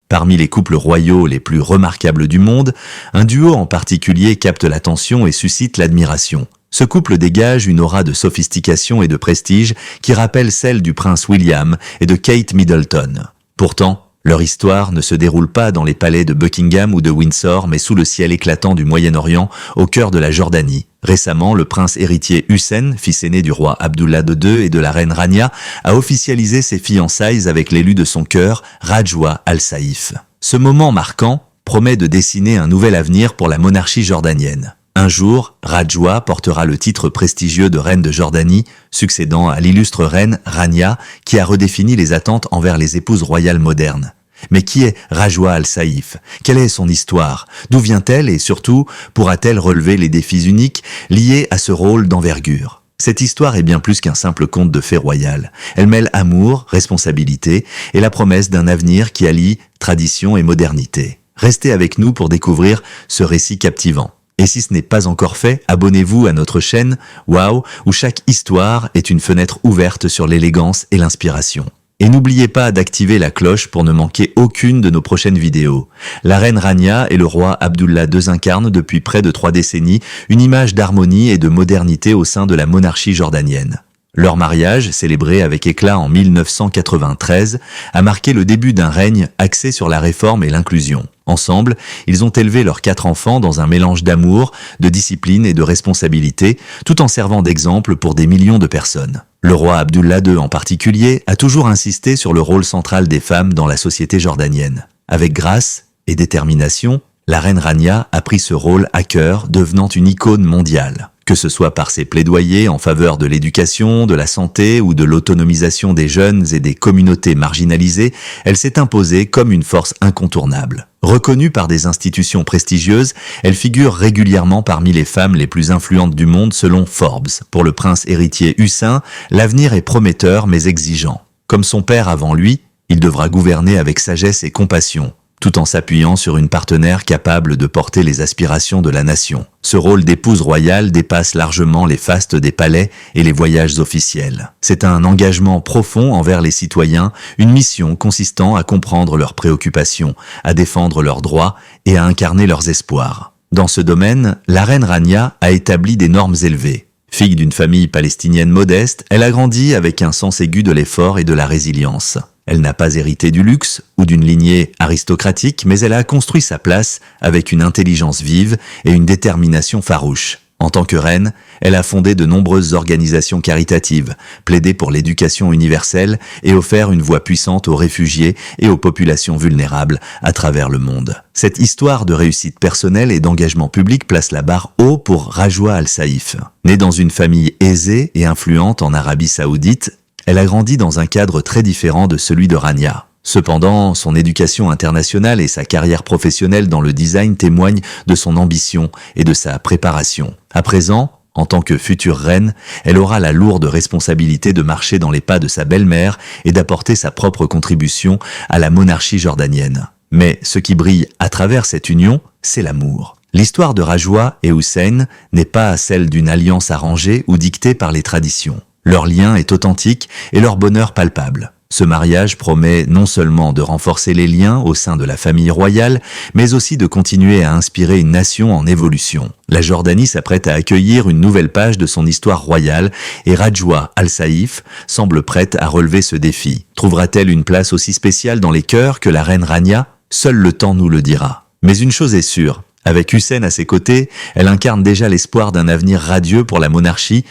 Parmi les couples royaux les plus remarquables du monde, un duo en particulier capte l'attention et suscite l'admiration. Ce couple dégage une aura de sophistication et de prestige qui rappelle celle du prince William et de Kate Middleton. Pourtant, leur histoire ne se déroule pas dans les palais de Buckingham ou de Windsor, mais sous le ciel éclatant du Moyen-Orient, au cœur de la Jordanie. Récemment, le prince héritier Hussein, fils aîné du roi Abdullah II et de la reine Rania, a officialisé ses fiançailles avec l'élu de son cœur, Rajwa Al-Saïf. Ce moment marquant promet de dessiner un nouvel avenir pour la monarchie jordanienne. Un jour, Rajwa portera le titre prestigieux de reine de Jordanie, succédant à l'illustre reine Rania, qui a redéfini les attentes envers les épouses royales modernes. Mais qui est Rajwa Al-Saïf? Quelle est son histoire? D'où vient-elle et surtout, pourra-t-elle relever les défis uniques liés à ce rôle d'envergure? Cette histoire est bien plus qu'un simple conte de fées royales. Elle mêle amour, responsabilité et la promesse d'un avenir qui allie tradition et modernité. Restez avec nous pour découvrir ce récit captivant. Et si ce n'est pas encore fait, abonnez-vous à notre chaîne Wow, où chaque histoire est une fenêtre ouverte sur l'élégance et l'inspiration. Et n'oubliez pas d'activer la cloche pour ne manquer aucune de nos prochaines vidéos. La reine Rania et le roi Abdullah II incarnent depuis près de 3 décennies une image d'harmonie et de modernité au sein de la monarchie jordanienne. Leur mariage, célébré avec éclat en 1993, a marqué le début d'un règne axé sur la réforme et l'inclusion. Ensemble, ils ont élevé leurs 4 enfants dans un mélange d'amour, de discipline et de responsabilité, tout en servant d'exemple pour des millions de personnes. Le roi Abdullah II en particulier a toujours insisté sur le rôle central des femmes dans la société jordanienne. Avec grâce et détermination, la reine Rania a pris ce rôle à cœur, devenant une icône mondiale. Que ce soit par ses plaidoyers en faveur de l'éducation, de la santé ou de l'autonomisation des jeunes et des communautés marginalisées, elle s'est imposée comme une force incontournable. Reconnue par des institutions prestigieuses, elle figure régulièrement parmi les femmes les plus influentes du monde selon Forbes. Pour le prince héritier Hussein, l'avenir est prometteur mais exigeant. Comme son père avant lui, il devra gouverner avec sagesse et compassion, tout en s'appuyant sur une partenaire capable de porter les aspirations de la nation. Ce rôle d'épouse royale dépasse largement les fastes des palais et les voyages officiels. C'est un engagement profond envers les citoyens, une mission consistant à comprendre leurs préoccupations, à défendre leurs droits et à incarner leurs espoirs. Dans ce domaine, la reine Rania a établi des normes élevées. Fille d'une famille palestinienne modeste, elle a grandi avec un sens aigu de l'effort et de la résilience. Elle n'a pas hérité du luxe ou d'une lignée aristocratique, mais elle a construit sa place avec une intelligence vive et une détermination farouche. En tant que reine, elle a fondé de nombreuses organisations caritatives, plaidé pour l'éducation universelle et offert une voix puissante aux réfugiés et aux populations vulnérables à travers le monde. Cette histoire de réussite personnelle et d'engagement public place la barre haut pour Rajwa Al-Saïf. Née dans une famille aisée et influente en Arabie Saoudite, elle a grandi dans un cadre très différent de celui de Rania. Cependant, son éducation internationale et sa carrière professionnelle dans le design témoignent de son ambition et de sa préparation. À présent, en tant que future reine, elle aura la lourde responsabilité de marcher dans les pas de sa belle-mère et d'apporter sa propre contribution à la monarchie jordanienne. Mais ce qui brille à travers cette union, c'est l'amour. L'histoire de Rajwa et Hussein n'est pas celle d'une alliance arrangée ou dictée par les traditions. Leur lien est authentique et leur bonheur palpable. Ce mariage promet non seulement de renforcer les liens au sein de la famille royale, mais aussi de continuer à inspirer une nation en évolution. La Jordanie s'apprête à accueillir une nouvelle page de son histoire royale et Rajwa Al-Saïf semble prête à relever ce défi. Trouvera-t-elle une place aussi spéciale dans les cœurs que la reine Rania? Seul le temps nous le dira. Mais une chose est sûre, avec Hussein à ses côtés, elle incarne déjà l'espoir d'un avenir radieux pour la monarchie.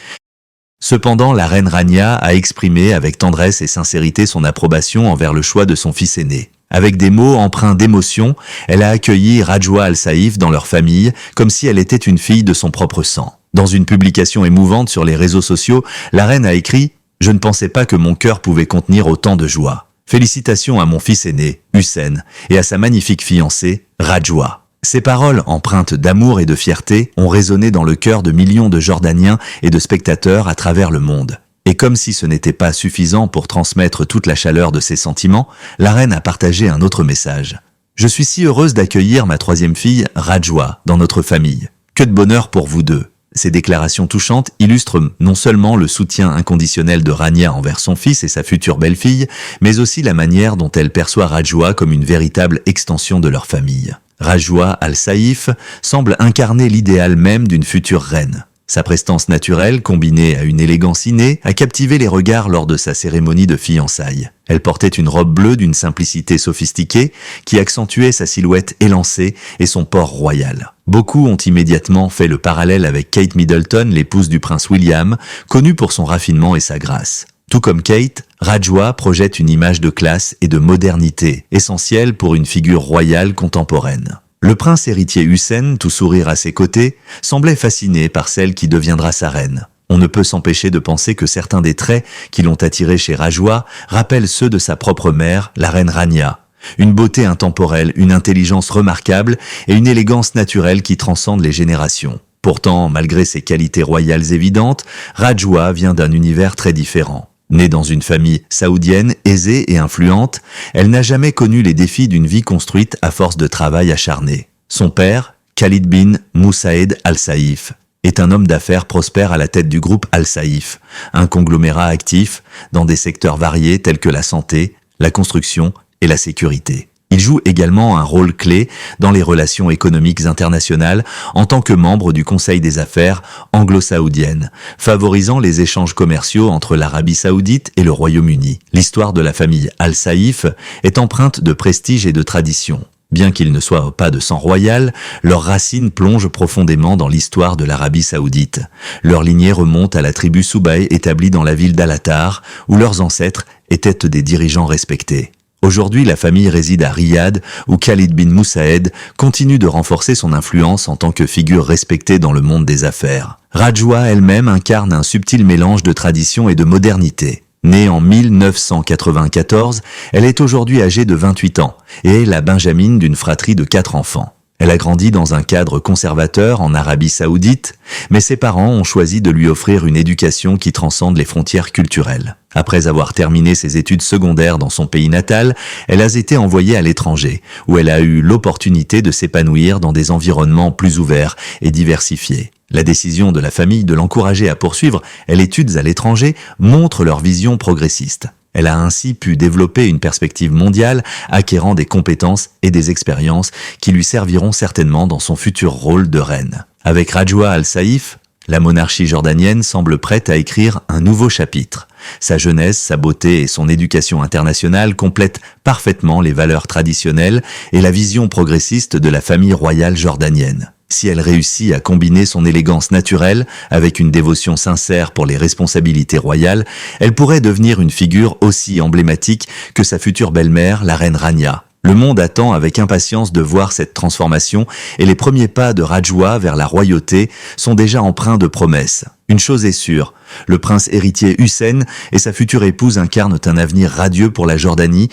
Cependant, la reine Rania a exprimé avec tendresse et sincérité son approbation envers le choix de son fils aîné. Avec des mots empreints d'émotion, elle a accueilli Rajwa Al-Saïf dans leur famille comme si elle était une fille de son propre sang. Dans une publication émouvante sur les réseaux sociaux, la reine a écrit « Je ne pensais pas que mon cœur pouvait contenir autant de joie. Félicitations à mon fils aîné, Hussein, et à sa magnifique fiancée, Rajwa. » Ces paroles, empreintes d'amour et de fierté, ont résonné dans le cœur de millions de Jordaniens et de spectateurs à travers le monde. Et comme si ce n'était pas suffisant pour transmettre toute la chaleur de ses sentiments, la reine a partagé un autre message. « Je suis si heureuse d'accueillir ma 3e fille, Rajwa, dans notre famille. Que de bonheur pour vous deux. Ces déclarations touchantes illustrent non seulement le soutien inconditionnel de Rania envers son fils et sa future belle-fille, mais aussi la manière dont elle perçoit Rajwa comme une véritable extension de leur famille. Rajwa Al-Saïf semble incarner l'idéal même d'une future reine. Sa prestance naturelle, combinée à une élégance innée, a captivé les regards lors de sa cérémonie de fiançailles. Elle portait une robe bleue d'une simplicité sophistiquée qui accentuait sa silhouette élancée et son port royal. Beaucoup ont immédiatement fait le parallèle avec Kate Middleton, l'épouse du prince William, connue pour son raffinement et sa grâce. Tout comme Kate, Rajwa projette une image de classe et de modernité, essentielle pour une figure royale contemporaine. Le prince héritier Hussein, tout sourire à ses côtés, semblait fasciné par celle qui deviendra sa reine. On ne peut s'empêcher de penser que certains des traits qui l'ont attiré chez Rajwa rappellent ceux de sa propre mère, la reine Rania. Une beauté intemporelle, une intelligence remarquable et une élégance naturelle qui transcende les générations. Pourtant, malgré ses qualités royales évidentes, Rajwa vient d'un univers très différent. Née dans une famille saoudienne aisée et influente, elle n'a jamais connu les défis d'une vie construite à force de travail acharné. Son père, Khalid bin Moussaïd Al-Saïf, est un homme d'affaires prospère à la tête du groupe Al-Saïf, un conglomérat actif dans des secteurs variés tels que la santé, la construction et la sécurité. Il joue également un rôle clé dans les relations économiques internationales en tant que membre du Conseil des affaires anglo-saoudiennes, favorisant les échanges commerciaux entre l'Arabie saoudite et le Royaume-Uni. L'histoire de la famille Al-Saïf est empreinte de prestige et de tradition. Bien qu'ils ne soient pas de sang royal, leurs racines plongent profondément dans l'histoire de l'Arabie saoudite. Leur lignée remonte à la tribu Soubaï établie dans la ville d'Al-Attar, où leurs ancêtres étaient des dirigeants respectés. Aujourd'hui, la famille réside à Riyad, où Khalid bin Moussaïd continue de renforcer son influence en tant que figure respectée dans le monde des affaires. Rajwa elle-même incarne un subtil mélange de tradition et de modernité. Née en 1994, elle est aujourd'hui âgée de 28 ans et est la benjamine d'une fratrie de 4 enfants. Elle a grandi dans un cadre conservateur en Arabie saoudite, mais ses parents ont choisi de lui offrir une éducation qui transcende les frontières culturelles. Après avoir terminé ses études secondaires dans son pays natal, elle a été envoyée à l'étranger, où elle a eu l'opportunité de s'épanouir dans des environnements plus ouverts et diversifiés. La décision de la famille de l'encourager à poursuivre les études à l'étranger montre leur vision progressiste. Elle a ainsi pu développer une perspective mondiale, acquérant des compétences et des expériences qui lui serviront certainement dans son futur rôle de reine. Avec Rajwa Al-Saïf, la monarchie jordanienne semble prête à écrire un nouveau chapitre. Sa jeunesse, sa beauté et son éducation internationale complètent parfaitement les valeurs traditionnelles et la vision progressiste de la famille royale jordanienne. Si elle réussit à combiner son élégance naturelle avec une dévotion sincère pour les responsabilités royales, elle pourrait devenir une figure aussi emblématique que sa future belle-mère, la reine Rania. Le monde attend avec impatience de voir cette transformation et les premiers pas de Rajwa vers la royauté sont déjà empreints de promesses. Une chose est sûre, le prince héritier Hussein et sa future épouse incarnent un avenir radieux pour la Jordanie.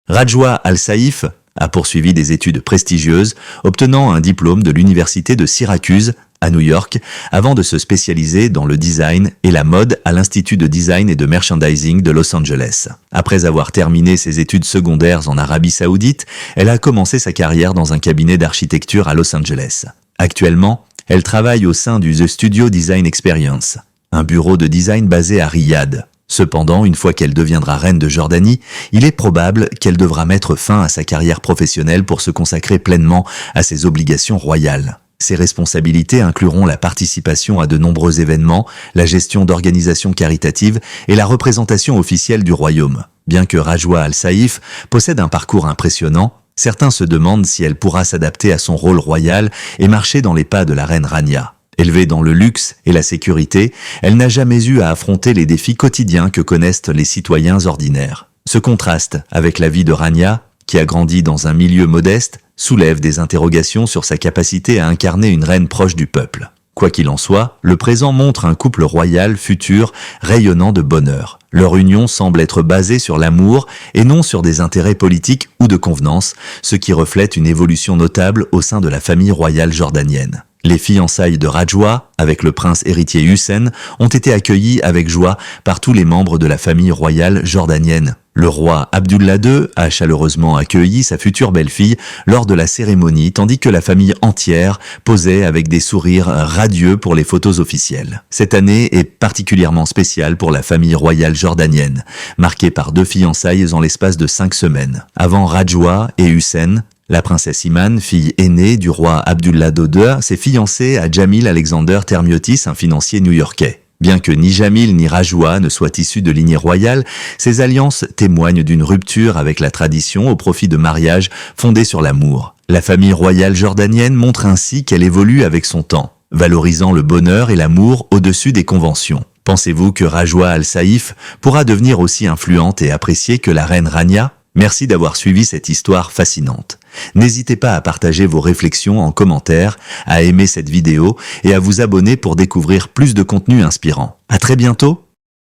Rajwa Al-Saïf a poursuivi des études prestigieuses, obtenant un diplôme de l'université de Syracuse, à New York, avant de se spécialiser dans le design et la mode à l'Institut de Design et de Merchandising de Los Angeles. Après avoir terminé ses études secondaires en Arabie Saoudite, elle a commencé sa carrière dans un cabinet d'architecture à Los Angeles. Actuellement, elle travaille au sein du The Studio Design Experience, un bureau de design basé à Riyad. Cependant, une fois qu'elle deviendra reine de Jordanie, il est probable qu'elle devra mettre fin à sa carrière professionnelle pour se consacrer pleinement à ses obligations royales. Ses responsabilités incluront la participation à de nombreux événements, la gestion d'organisations caritatives et la représentation officielle du royaume. Bien que Rajwa Al-Saïf possède un parcours impressionnant, certains se demandent si elle pourra s'adapter à son rôle royal et marcher dans les pas de la reine Rania. Élevée dans le luxe et la sécurité, elle n'a jamais eu à affronter les défis quotidiens que connaissent les citoyens ordinaires. Ce contraste avec la vie de Rania, qui a grandi dans un milieu modeste, soulève des interrogations sur sa capacité à incarner une reine proche du peuple. Quoi qu'il en soit, le présent montre un couple royal futur rayonnant de bonheur. Leur union semble être basée sur l'amour et non sur des intérêts politiques ou de convenance, ce qui reflète une évolution notable au sein de la famille royale jordanienne. Les fiançailles de Rajwa, avec le prince héritier Hussein, ont été accueillies avec joie par tous les membres de la famille royale jordanienne. Le roi Abdullah II a chaleureusement accueilli sa future belle-fille lors de la cérémonie, tandis que la famille entière posait avec des sourires radieux pour les photos officielles. Cette année est particulièrement spéciale pour la famille royale jordanienne, marquée par 2 fiançailles en l'espace de 5 semaines. Avant Rajwa et Hussein, la princesse Iman, fille aînée du roi Abdullah II, s'est fiancée à Jamil Alexander Termiotis, un financier new-yorkais. Bien que ni Jamil ni Rajwa ne soient issus de lignée royale, ces alliances témoignent d'une rupture avec la tradition au profit de mariages fondés sur l'amour. La famille royale jordanienne montre ainsi qu'elle évolue avec son temps, valorisant le bonheur et l'amour au-dessus des conventions. Pensez-vous que Rajwa Al-Saïf pourra devenir aussi influente et appréciée que la reine Rania ? Merci d'avoir suivi cette histoire fascinante. N'hésitez pas à partager vos réflexions en commentaire, à aimer cette vidéo et à vous abonner pour découvrir plus de contenu inspirant. À très bientôt!